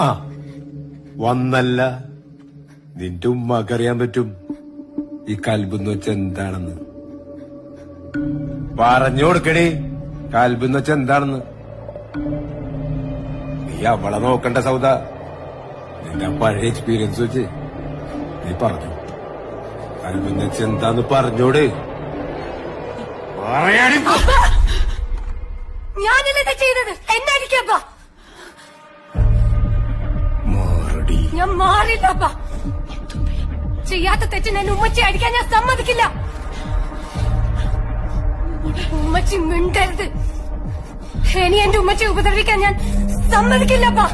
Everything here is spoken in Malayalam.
ആ വന്നല്ല, നിന്റെ ഉമ്മക്കറിയാൻ പറ്റും ഈ കൽബെന്ന് വെച്ച എന്താണെന്ന്. പറഞ്ഞു കൊടുക്കണേ, കൽബെന്ന് വെച്ച എന്താണെന്ന്. നീ അവളെ നോക്കണ്ട സൗദ, നിന്റെ പഴയ എക്സ്പീരിയൻസ് വെച്ച് നീ പറഞ്ഞു. കൽബെന്ന് വെച്ച എന്താന്ന് പറഞ്ഞോട്. ഞാനല്ലേ ചെയ്തത്, എന്നായിരിക്കപ്പാ. മാറടി. ഞാൻ മാറില്ലപ്പാ. ചെയ്യാത്ത തെറ്റിന് എന്നെ ഉമ്മച്ചി അടിക്കാൻ ഞാൻ സമ്മതിക്കില്ല. ഉമ്മച്ചി മിണ്ടരുത്. ഇനി എന്റെ ഉമ്മച്ചി ഉപദ്രവിക്കാൻ ഞാൻ സമ്മതിക്കില്ലപ്പാ.